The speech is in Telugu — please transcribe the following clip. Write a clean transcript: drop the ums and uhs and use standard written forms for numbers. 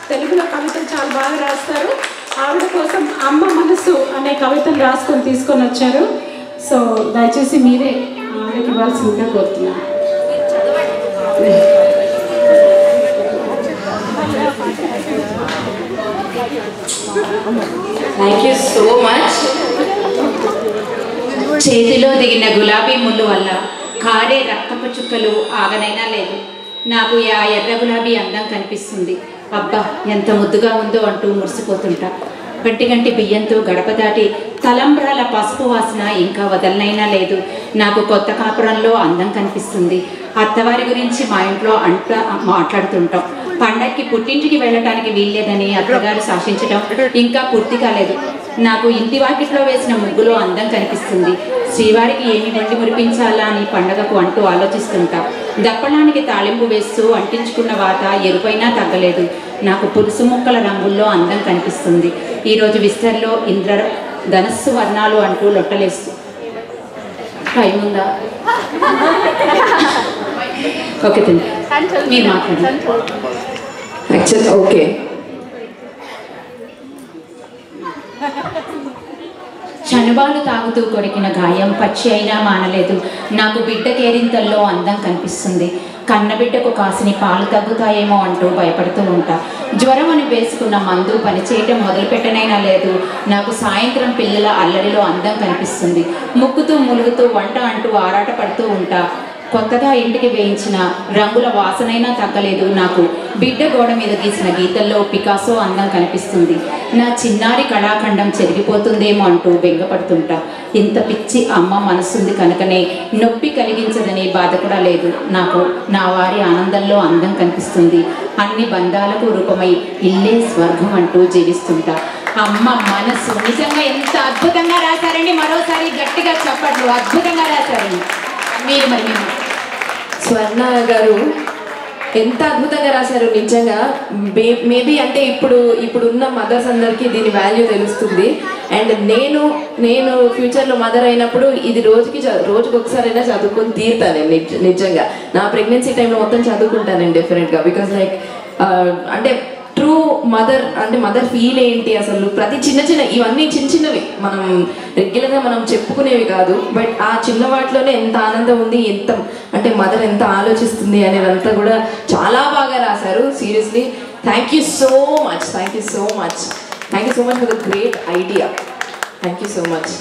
తెలుగులో కవితలు చాలా బాగా రాస్తారు. ఆవిడ కోసం అమ్మ మనసు అనే కవితను రాసుకొని తీసుకొని వచ్చారు. సో దయచేసి మీరే ఆవిడకి ఇవ్వాల్సిందిగా కోరుతున్నాను. Thank you so much. చేతిలో దిగిన గులాబీ ముళ్ళు వల్ల కారే రక్తపు చుక్కలు ఆగనైనా లేదు. నాకు ఆ ఎర్ర గులాబీ అందం కనిపిస్తుంది. అబ్బా ఎంత ముద్దుగా ఉందో అంటూ మురిసిపోతుంటా. గంటి బియ్యంతో గడప దాటి తలంబ్రాల పసుపు వాసన ఇంకా వదలనైనా లేదు. నాకు కొత్త కాపురంలో అందం కనిపిస్తుంది. అత్తవారి గురించి మా ఇంట్లో మాట్లాడుతుంటాం. పండక్కి పుట్టింటికి వెళ్ళటానికి వీల్లేదని అత్తగారు శాసించడం ఇంకా పూర్తి కాలేదు. నాకు ఇంటి వాకిట్లో వేసిన ముగ్గులో అందం కనిపిస్తుంది. శ్రీవారికి ఏమి వండి మురిపించాలా అని పండగకు అంటూ ఆలోచిస్తుంటా. దప్పడానికి తాళింపు వేస్తూ అంటించుకున్న వాత ఎరుపైనా తగ్గలేదు. నాకు పులుసు ముక్కల రంగుల్లో అందం కనిపిస్తుంది. ఈరోజు విస్తర్లో ధనస్సు వర్ణాలు అంటూ లొట్టలేస్తూ టైం ఉందా? ఓకే మీరు మాట్లాడండి. ఓకే, చనుబాలు తాగుతూ కొరికిన గాయం పచ్చి అయినా మానలేదు. నాకు బిడ్డ కేరింతల్లో అందం కనిపిస్తుంది. కన్నబిడ్డకు కాసిని పాలు తగ్గుతాయేమో అంటూ భయపడుతూ ఉంటా. జ్వరం అని వేసుకున్న మందు పనిచేయటం మొదలుపెట్టనైనా లేదు. నాకు సాయంత్రం పిల్లల అల్లరిలో అందం కనిపిస్తుంది. ముక్కుతూ ములుగుతూ వంట అంటూ ఆరాట పడుతూ ఉంటా. కొత్తగా ఇంటికి వేయించిన రంగుల వాసనైనా తగ్గలేదు. నాకు బిడ్డ గోడ మీద గీసిన గీతల్లో పికాసో అందం కనిపిస్తుంది. నా చిన్నారి కళాఖండం చెరిగిపోతుందేమో అంటూ బెంగపడుతుంటా. ఇంత పిచ్చి అమ్మ మనసుంది కనుకనే నొప్పి కలిగించదనే బాధ కూడా లేదు. నాకు నా వారి ఆనందంలో అందం కనిపిస్తుంది. అన్ని బంధాలకు రూపమై ఇల్లే స్వర్గం అంటూ జీవిస్తుంటా. అమ్మ మనసు నిజంగా ఎంత అద్భుతంగా రాశారండి. మరోసారి గట్టిగా చెప్పట్లు. అద్భుతంగా రాశారండి. మీరు మరి స్వర్ణ గారు ఎంత అద్భుతంగా రాశారు నిజంగా. మేబీ అంటే ఇప్పుడున్న మదర్స్ అందరికీ దీని వాల్యూ తెలుస్తుంది. అండ్ నేను ఫ్యూచర్లో మదర్ అయినప్పుడు ఇది రోజుకి ఒకసారైనా చదువుకొని తీరుతాను. నిజంగా నా ప్రెగ్నెన్సీ టైంలో మొత్తం చదువుకుంటాను డెఫినెట్గా. బికాజ్ లైక్ అంటే ట్రూ మదర్ అంటే మదర్ ఫీల్ ఏంటి అసలు, ప్రతి చిన్న ఇవన్నీ చిన్నవి మనం రెగ్యులర్గా మనం చెప్పుకునేవి కాదు. బట్ ఆ చిన్న వాటిలోనే ఎంత ఆనందం ఉంది, ఎంత అంటే మదర్ ఎంత ఆలోచిస్తుంది అనేదంతా కూడా చాలా బాగా రాశారు. Seriously thank you so much. Thank you so much for the great idea. Thank you so much.